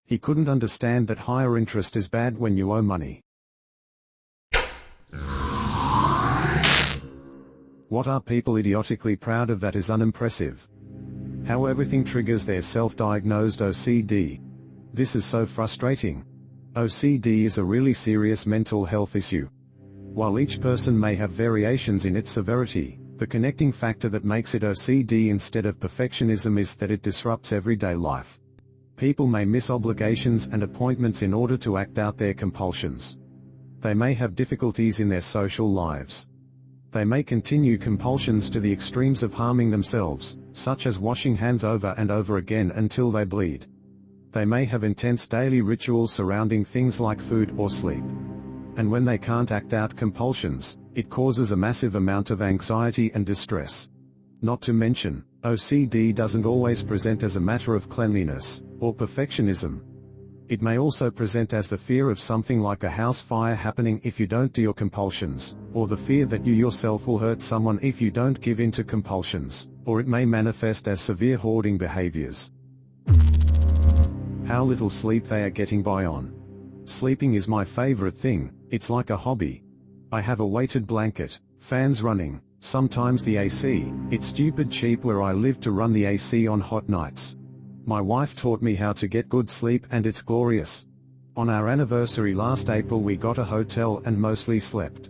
He couldn't understand that higher interest is bad when you owe money. What are people idiotically proud of that is unimpressive? How everything triggers their self-diagnosed OCD. This is so frustrating. OCD is a really serious mental health issue. While each person may have variations in its severity, the connecting factor that makes it OCD instead of perfectionism is that it disrupts everyday life. People may miss obligations and appointments in order to act out their compulsions. They may have difficulties in their social lives. They may continue compulsions to the extremes of harming themselves, such as washing hands over and over again until they bleed. They may have intense daily rituals surrounding things like food or sleep. And when they can't act out compulsions, it causes a massive amount of anxiety and distress. Not to mention, OCD doesn't always present as a matter of cleanliness or perfectionism. It may also present as the fear of something like a house fire happening if you don't do your compulsions, or the fear that you yourself will hurt someone if you don't give in to compulsions, or it may manifest as severe hoarding behaviors. How little sleep they are getting by on. Sleeping is my favorite thing, it's like a hobby. I have a weighted blanket, fans running, sometimes the AC, it's stupid cheap where I live to run the AC on hot nights. My wife taught me how to get good sleep and it's glorious. On our anniversary last April we got a hotel and mostly slept.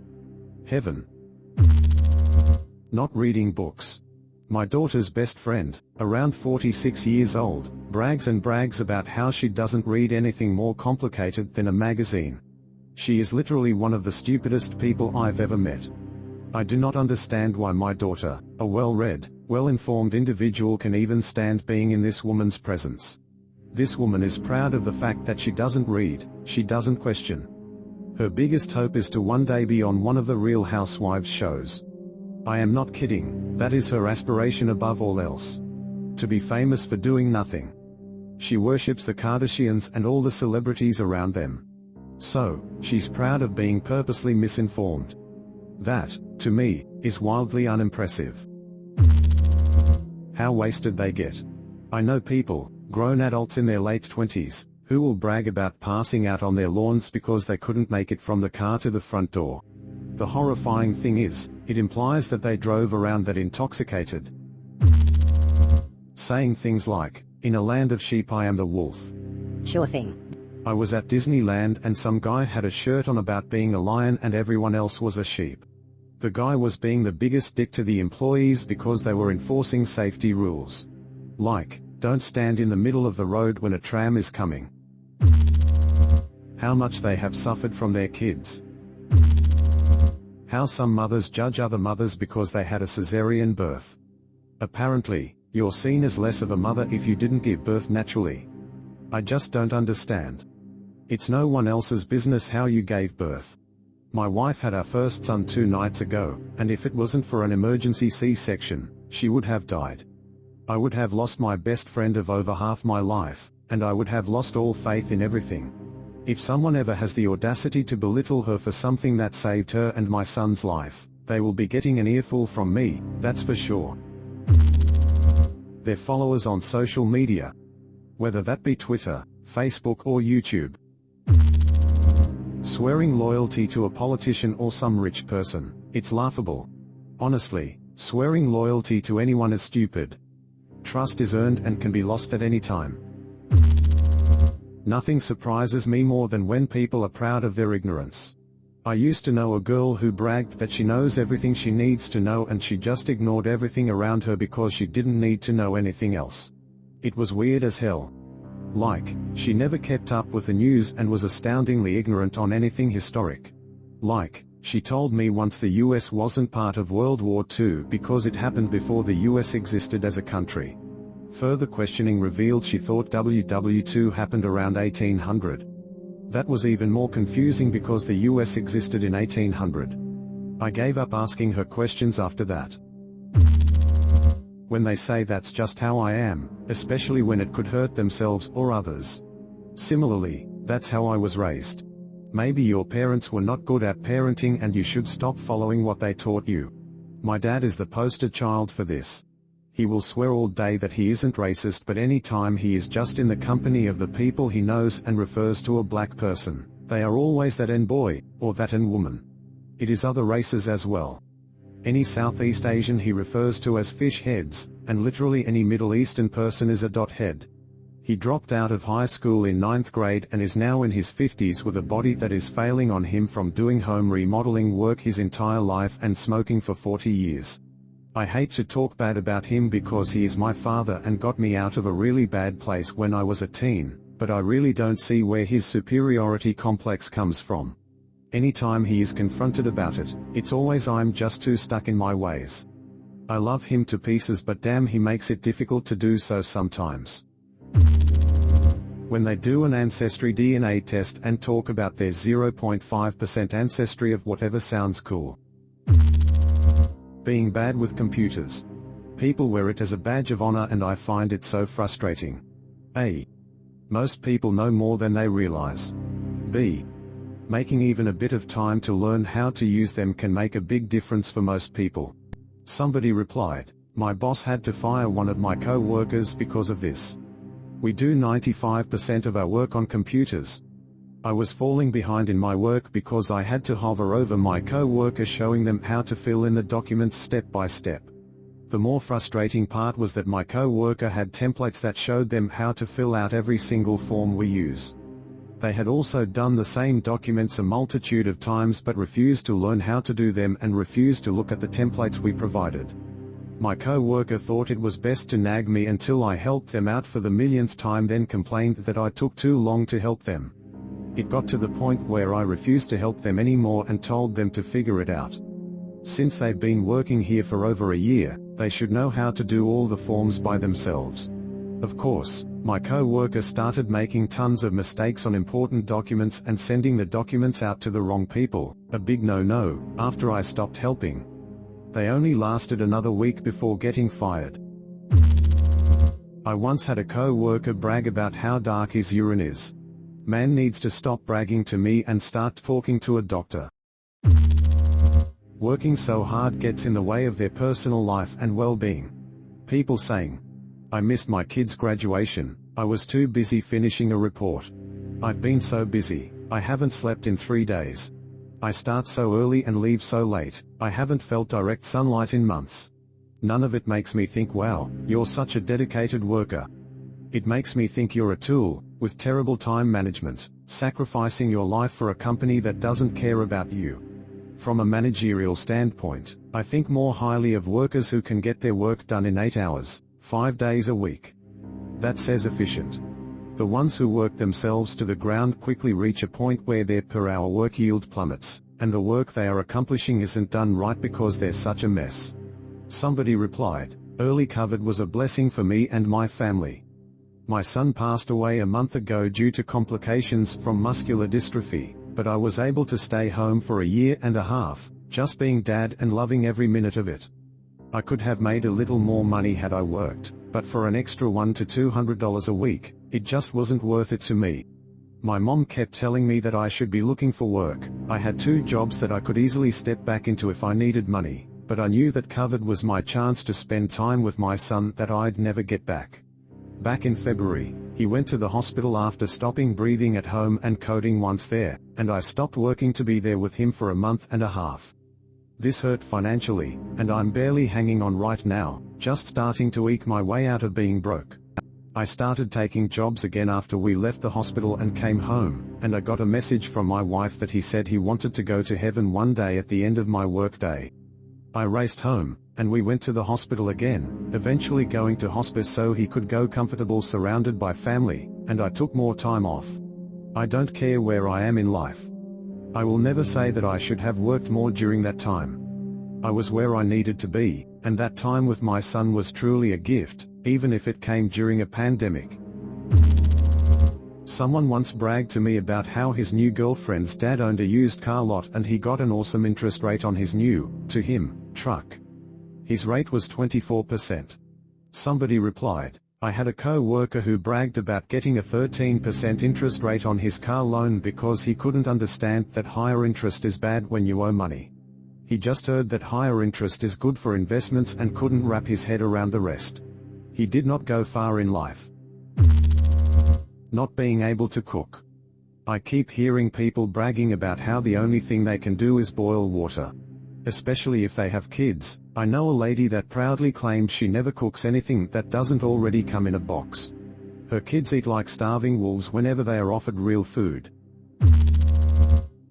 Heaven. Not reading books. My daughter's best friend, around 46 years old, brags and brags about how she doesn't read anything more complicated than a magazine. She is literally one of the stupidest people I've ever met. I do not understand why my daughter, a well-read, well-informed individual, can even stand being in this woman's presence. This woman is proud of the fact that she doesn't read, she doesn't question. Her biggest hope is to one day be on one of the Real Housewives shows. I am not kidding, that is her aspiration above all else. To be famous for doing nothing. She worships the Kardashians and all the celebrities around them. So, she's proud of being purposely misinformed. That, to me, is wildly unimpressive. How wasted they get. I know people, grown adults in their late 20s, who will brag about passing out on their lawns because they couldn't make it from the car to the front door. The horrifying thing is, it implies that they drove around that intoxicated. Saying things like, "In a land of sheep I am the wolf." Sure thing. I was at Disneyland and some guy had a shirt on about being a lion and everyone else was a sheep. The guy was being the biggest dick to the employees because they were enforcing safety rules. Like, don't stand in the middle of the road when a tram is coming. How much they have suffered from their kids. How some mothers judge other mothers because they had a cesarean birth. Apparently, you're seen as less of a mother if you didn't give birth naturally. I just don't understand. It's no one else's business how you gave birth. My wife had our first son 2 nights ago, and if it wasn't for an emergency C-section, she would have died. I would have lost my best friend of over half my life, and I would have lost all faith in everything. If someone ever has the audacity to belittle her for something that saved her and my son's life, they will be getting an earful from me, that's for sure. Their followers on social media. Whether that be Twitter, Facebook or YouTube. Swearing loyalty to a politician or some rich person, it's laughable. Honestly, swearing loyalty to anyone is stupid. Trust is earned and can be lost at any time. Nothing surprises me more than when people are proud of their ignorance. I used to know a girl who bragged that she knows everything she needs to know and she just ignored everything around her because she didn't need to know anything else. It was weird as hell. Like, she never kept up with the news and was astoundingly ignorant on anything historic. Like, she told me once the US wasn't part of World War II because it happened before the US existed as a country. Further questioning revealed she thought WW2 happened around 1800. That was even more confusing because the US existed in 1800. I gave up asking her questions after that. When they say that's just how I am, especially when it could hurt themselves or others. Similarly, that's how I was raised. Maybe your parents were not good at parenting and you should stop following what they taught you. My dad is the poster child for this. He will swear all day that he isn't racist, but any time he is just in the company of the people he knows and refers to a black person, they are always that N-boy, or that N-woman. It is other races as well. Any Southeast Asian he refers to as fish heads, and literally any Middle Eastern person is a dot head. He dropped out of high school in 9th grade and is now in his 50s with a body that is failing on him from doing home remodeling work his entire life and smoking for 40 years. I hate to talk bad about him because he is my father and got me out of a really bad place when I was a teen, but I really don't see where his superiority complex comes from. Anytime he is confronted about it, it's always I'm just too stuck in my ways. I love him to pieces, but damn, he makes it difficult to do so sometimes. When they do an ancestry DNA test and talk about their 0.5% ancestry of whatever sounds cool. Being bad with computers. People wear it as a badge of honor and I find it so frustrating. A. Most people know more than they realize. B. Making even a bit of time to learn how to use them can make a big difference for most people. Somebody replied, my boss had to fire one of my co-workers because of this. We do 95% of our work on computers. I was falling behind in my work because I had to hover over my co-worker showing them how to fill in the documents step by step. The more frustrating part was that my co-worker had templates that showed them how to fill out every single form we use. They had also done the same documents a multitude of times but refused to learn how to do them and refused to look at the templates we provided. My co-worker thought it was best to nag me until I helped them out for the millionth time, then complained that I took too long to help them. It got to the point where I refused to help them anymore and told them to figure it out. Since they've been working here for over a year, they should know how to do all the forms by themselves. Of course, my co-worker started making tons of mistakes on important documents and sending the documents out to the wrong people, a big no-no. After I stopped helping, they only lasted another week before getting fired. I once had a co-worker brag about how dark his urine is. Man needs to stop bragging to me and start talking to a doctor. Working so hard gets in the way of their personal life and well-being. People saying, I missed my kid's graduation, I was too busy finishing a report. I've been so busy, I haven't slept in 3 days. I start so early and leave so late, I haven't felt direct sunlight in months. None of it makes me think, wow, you're such a dedicated worker. It makes me think you're a tool, with terrible time management, sacrificing your life for a company that doesn't care about you. From a managerial standpoint, I think more highly of workers who can get their work done in 8 hours, 5 days a week. That says efficient. The ones who work themselves to the ground quickly reach a point where their per-hour work yield plummets, and the work they are accomplishing isn't done right because they're such a mess. Somebody replied, early COVID was a blessing for me and my family. My son passed away a month ago due to complications from muscular dystrophy, but I was able to stay home for a year and a half, just being dad and loving every minute of it. I could have made a little more money had I worked, but for an extra $100 to $200 a week, it just wasn't worth it to me. My mom kept telling me that I should be looking for work. I had 2 jobs that I could easily step back into if I needed money, but I knew that COVID was my chance to spend time with my son that I'd never get back. Back in February, he went to the hospital after stopping breathing at home and coding once there, and I stopped working to be there with him for a month and a half. This hurt financially, and I'm barely hanging on right now, just starting to eke my way out of being broke. I started taking jobs again after we left the hospital and came home, and I got a message from my wife that he said he wanted to go to heaven one day at the end of my workday. I raced home, and we went to the hospital again, eventually going to hospice so he could go comfortable surrounded by family, and I took more time off. I don't care where I am in life. I will never say that I should have worked more during that time. I was where I needed to be, and that time with my son was truly a gift, even if it came during a pandemic. Someone once bragged to me about how his new girlfriend's dad owned a used car lot and he got an awesome interest rate on his new, to him, truck. His rate was 24%. Somebody replied, I had a co-worker who bragged about getting a 13% interest rate on his car loan because he couldn't understand that higher interest is bad when you owe money. He just heard that higher interest is good for investments and couldn't wrap his head around the rest. He did not go far in life. Not being able to cook. I keep hearing people bragging about how the only thing they can do is boil water. Especially if they have kids. I know a lady that proudly claimed she never cooks anything that doesn't already come in a box. Her kids eat like starving wolves whenever they are offered real food.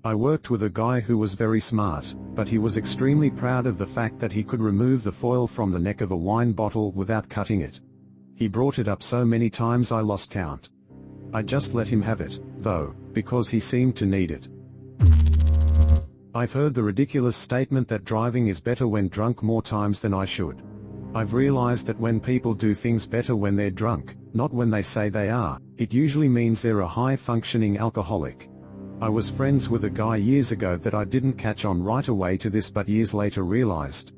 I worked with a guy who was very smart, but he was extremely proud of the fact that he could remove the foil from the neck of a wine bottle without cutting it. He brought it up so many times I lost count. I just let him have it, though, because he seemed to need it. I've heard the ridiculous statement that driving is better when drunk more times than I should. I've realized that when people do things better when they're drunk, not when they say they are, it usually means they're a high-functioning alcoholic. I was friends with a guy years ago that I didn't catch on right away to this but years later realized.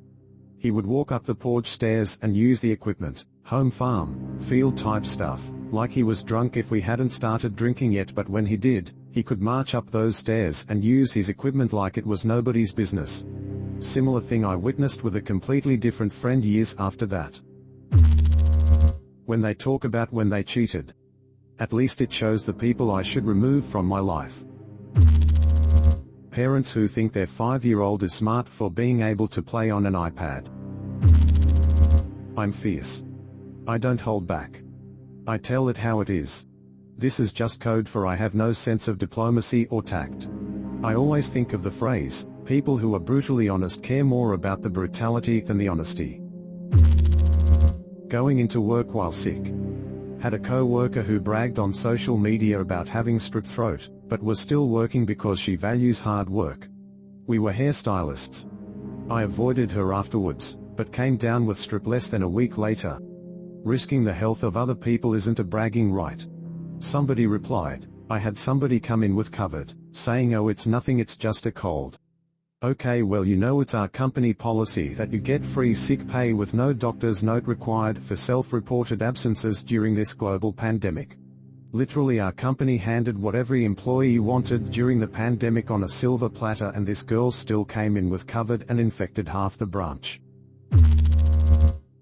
He would walk up the porch stairs and use the equipment, home farm, field type stuff, like he was drunk if we hadn't started drinking yet, but when he did, he could march up those stairs and use his equipment like it was nobody's business. Similar thing I witnessed with a completely different friend years after that. When they talk about when they cheated. At least it shows the people I should remove from my life. Parents who think their 5-year-old is smart for being able to play on an iPad. I'm fierce. I don't hold back. I tell it how it is. This is just code for I have no sense of diplomacy or tact. I always think of the phrase, people who are brutally honest care more about the brutality than the honesty. Going into work while sick. Had a co-worker who bragged on social media about having strep throat, but was still working because she values hard work. We were hairstylists. I avoided her afterwards, but came down with strep less than a week later. Risking the health of other people isn't a bragging right. Somebody replied, I had somebody come in with COVID, saying oh it's nothing, it's just a cold. Okay, well you know it's our company policy that you get free sick pay with no doctor's note required for self-reported absences during this global pandemic. Literally our company handed what every employee wanted during the pandemic on a silver platter, and this girl still came in with COVID and infected half the branch.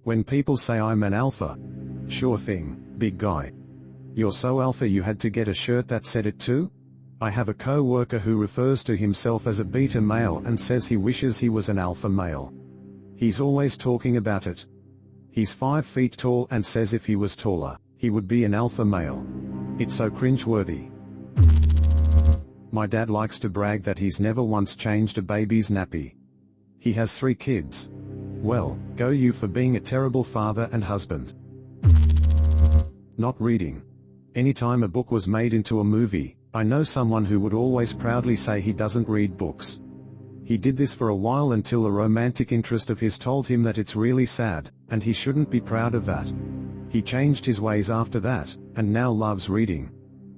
When people say I'm an alpha. Sure thing, big guy. You're so alpha you had to get a shirt that said it too? I have a co-worker who refers to himself as a beta male and says he wishes he was an alpha male. He's always talking about it. He's 5 feet tall and says if he was taller, he would be an alpha male. It's so cringeworthy. My dad likes to brag that he's never once changed a baby's nappy. He has 3 kids. Well, go you for being a terrible father and husband. Not reading. Anytime a book was made into a movie, I know someone who would always proudly say he doesn't read books. He did this for a while until a romantic interest of his told him that it's really sad, and he shouldn't be proud of that. He changed his ways after that, and now loves reading.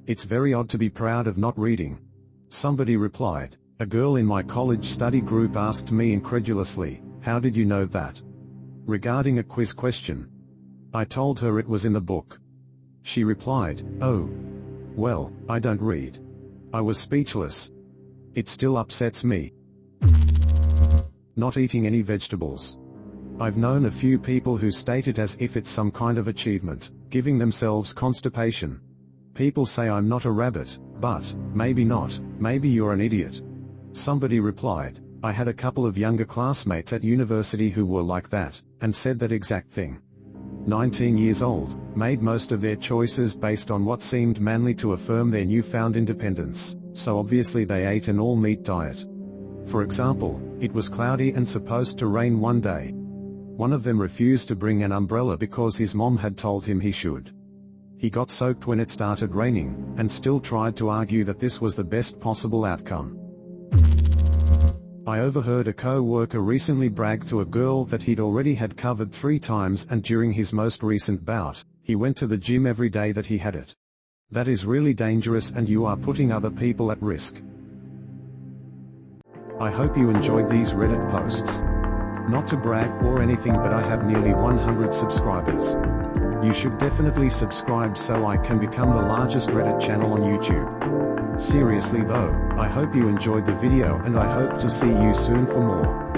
It's very odd to be proud of not reading. Somebody replied, a girl in my college study group asked me incredulously, how did you know that? Regarding a quiz question. I told her it was in the book. She replied, oh. Well, I don't read. I was speechless. It still upsets me. Not eating any vegetables. I've known a few people who state it as if it's some kind of achievement, giving themselves constipation. People say I'm not a rabbit, but, maybe not, maybe you're an idiot. Somebody replied, I had a couple of younger classmates at university who were like that, and said that exact thing. 19 years old, made most of their choices based on what seemed manly to affirm their newfound independence, so obviously they ate an all-meat diet. For example, it was cloudy and supposed to rain one day. One of them refused to bring an umbrella because his mom had told him he should. He got soaked when it started raining, and still tried to argue that this was the best possible outcome. I overheard a co-worker recently brag to a girl that he'd already had COVID 3 times, and during his most recent bout, he went to the gym every day that he had it. That is really dangerous, and you are putting other people at risk. I hope you enjoyed these Reddit posts. Not to brag or anything, but I have nearly 100 subscribers. You should definitely subscribe so I can become the largest Reddit channel on YouTube. Seriously though, I hope you enjoyed the video and I hope to see you soon for more.